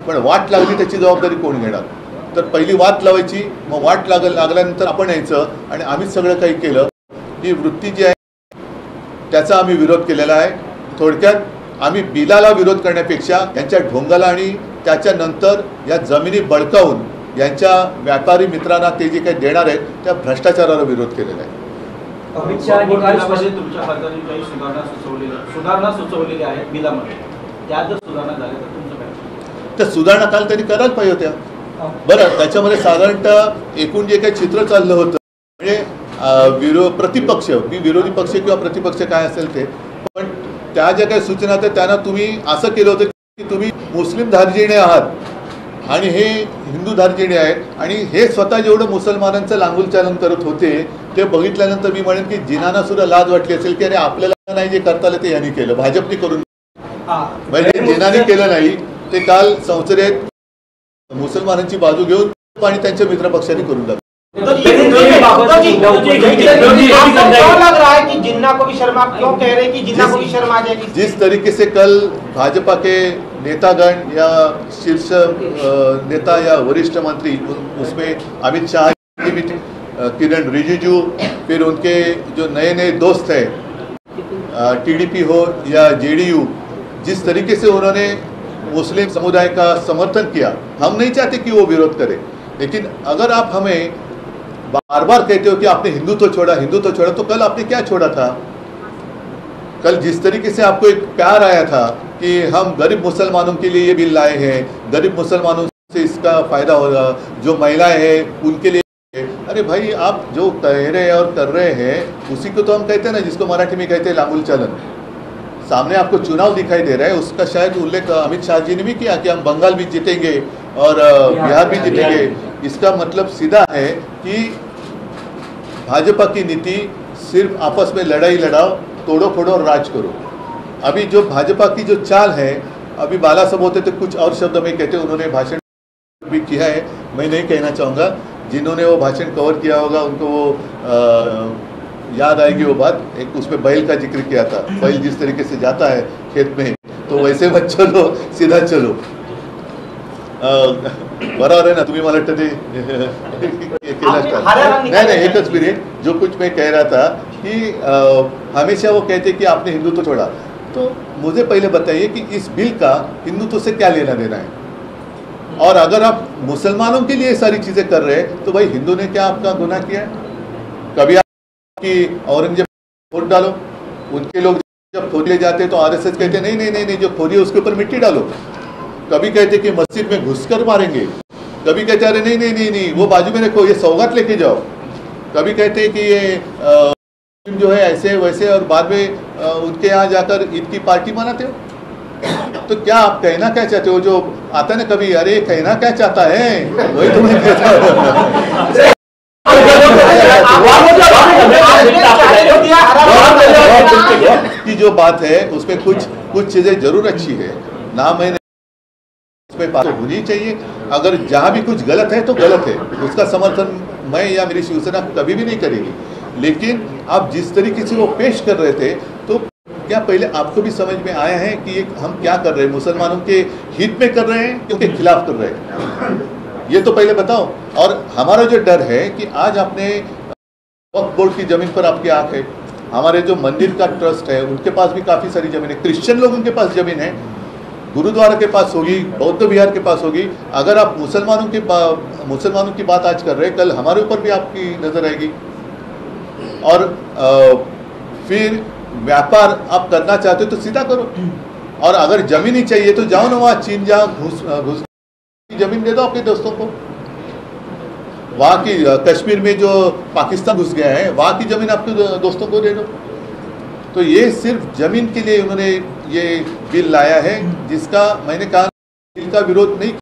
पण वाट लागली त्याची जबाबदारी कोण घेणार? तर पहिली वाट लावायची, मग वाट लागल्यानंतर आपण यायचं आणि आम्हीच सगळं काही केलं. ही वृत्ती जी आहे त्याचा आम्ही विरोध केलेला आहे. थोडक्यात आम्ही बिलाला विरोध करण्यापेक्षा यांच्या ढोंगाला आणि त्याच्यानंतर या जमिनी बळकावून यांच्या व्यापारी मित्रांना ते जे काही देणार आहेत त्या भ्रष्टाचाराला विरोध केलेला आहे. अमित शहा तुमच्या खासदारांनी काही सुधारणा सुचवलेल्या आहेत बिलामध्ये, त्या जर सुधारणा झाल्या तर तुमचं काय? त्या सुधारणा काल त्यांनी करायला पाहिजे होत्या. बरं, त्याच्यामध्ये साधारणतः एकूण जे काही चित्र चाललं होतं म्हणजे प्रतिपक्ष, विरोधी पक्ष किंवा प्रतिपक्ष काय असेल ते, पण त्या ज्या काही सूचना होत्या त्यांना तुम्ही असं केलं होतं की तुम्ही मुस्लिम धार्जिणे आहात आणि हे हिंदू धार्जिणे आहेत आणि हे स्वतः जेवढं मुसलमानांचं लांगुलचालन करत होते ते बघितल्यानंतर मी म्हणेन की जिनांना सुद्धा लाज वाटली असेल की अरे आपल्याला नाही जे करता आलं ते यांनी केलं, भाजपने करून. म्हणजे जिनाने केलं नाही ते काल संसदेत मुसलमानांची बाजू घेऊन आणि त्यांच्या मित्रपक्षांनी करून टाकलं. जिस तरीके से कल भाजपा के नेतागण या शीर्ष नेता या वरिष्ठ मंत्री, उसमें अमित शाह की भी, किरण रिजिजू, फिर उनके जो नए नए दोस्त हैं टीडीपी हो या जेडीयू, जिस तरीके से उन्होंने मुस्लिम समुदाय का समर्थन किया, हम नहीं चाहते कि वो विरोध करे, लेकिन अगर आप हमें बार बार कहते हो कि आपने हिंदुत्व छोड़ा, हिंदुत्व छोड़ा, तो कल आपने क्या छोड़ा था? कल जिस तरीके से आपको एक प्यार आया था कि हम गरीब मुसलमानों के लिए ये बिल लाए हैं, गरीब मुसलमानों से इसका फ़ायदा होगा, जो महिलाएं हैं उनके लिए, अरे भाई आप जो कह रहे हैं और कर रहे हैं उसी को तो हम कहते हैं ना, जिसको मराठी में कहते हैं लांगुल चालन. सामने आपको चुनाव दिखाई दे रहा है, उसका शायद उल्लेख अमित शाह जी ने भी किया कि हम बंगाल भी जीतेंगे और बिहार भी जीतेंगे. इसका मतलब सीधा है कि भाजपा की नीति सिर्फ आपस में लड़ाई लड़ाओ, तोड़ो फोड़ो और राज करो. अभी जो भाजपा की जो चाल है, अभी बाला साहब होते तो कुछ और शब्द में कहते, उन्होंने भाषण भी किया है, मैं नहीं कहना चाहूँगा. जिन्होंने वो भाषण कवर किया होगा उनको वो याद आएगी वो बात. एक उसमें बैल का जिक्र किया था, बैल जिस तरीके से जाता है खेत में तो वैसे मत चलो, सीधा चलो. बराबर है ना? तुम्ही मला वाटतं ते नहीं, एकच मिनिट. जो कुछ मैं कह रहा था कि हमेशा वो कहते कि आपने हिंदुत्व छोड़ा, तो मुझे पहले बताइए कि इस बिल का हिंदुत्व से क्या लेना देना है? और अगर आप मुसलमानों के लिए सारी चीज़ें कर रहे हैं तो भाई हिंदू ने क्या आपका गुनाह किया है? कभी कि औरंगजेब वोट डालो, उनके लोग जब खोरी ले जाते तो आरएसएस कहते नहीं नहीं नहीं नहीं, जो खोरी है उसके ऊपर मिट्टी डालो. कभी कहते कि मस्जिद में घुसकर मारेंगे, कभी कहते अरे नहीं नहीं नहीं नहीं वो बाजू में रखो, ये सौगात लेके जाओ. कभी कहते कि ये जो है ऐसे वैसे, और बाद में उनके यहाँ जाकर ईद की पार्टी मनाते हो. तो क्या आप कहना क्या चाहते हो? जो आता है ना कभी, अरे कहना क्या चाहता है वही तुम्हें कहता की जो बात है उसमें कुछ चीजें जरूर अच्छी है ना, मैंने उसमें बात होनी चाहिए. अगर जहाँ भी कुछ गलत है तो गलत है, उसका समर्थन मैं या मेरी शिवसेना कभी भी नहीं करेगी. लेकिन आप जिस तरीके से वो पेश कर रहे थे, तो क्या पहले आपको भी समझ में आया है कि हम क्या कर रहे हैं? मुसलमानों के हित में कर रहे हैं कि उनके खिलाफ कर रहे हैं? ये तो पहले बताओ. और हमारा जो डर है कि आज आपने वक्फ बोर्ड की जमीन पर आपकी आंख है, हमारे जो मंदिर का ट्रस्ट है उनके पास भी काफ़ी सारी ज़मीन है, क्रिश्चियन लोगों के पास ज़मीन है, गुरुद्वारा के पास होगी, बौद्ध विहार के पास होगी. अगर आप मुसलमानों की बात आज कर रहे हैं, कल हमारे ऊपर भी आपकी नज़र आएगी. और फिर व्यापार आप करना चाहते हो तो सीधा करो, और अगर ज़मीन ही चाहिए तो जाओ ना वहाँ चीन, जहाँ घुस ज़मीन दे दो अपने दोस्तों को. वहाँ की कश्मीर में जो पाकिस्तान घुस गया है वहाँ की ज़मीन आपके दोस्तों को दे दो. तो ये सिर्फ ज़मीन के लिए उन्होंने ये बिल लाया है, जिसका मैंने कहा बिल का विरोध नहीं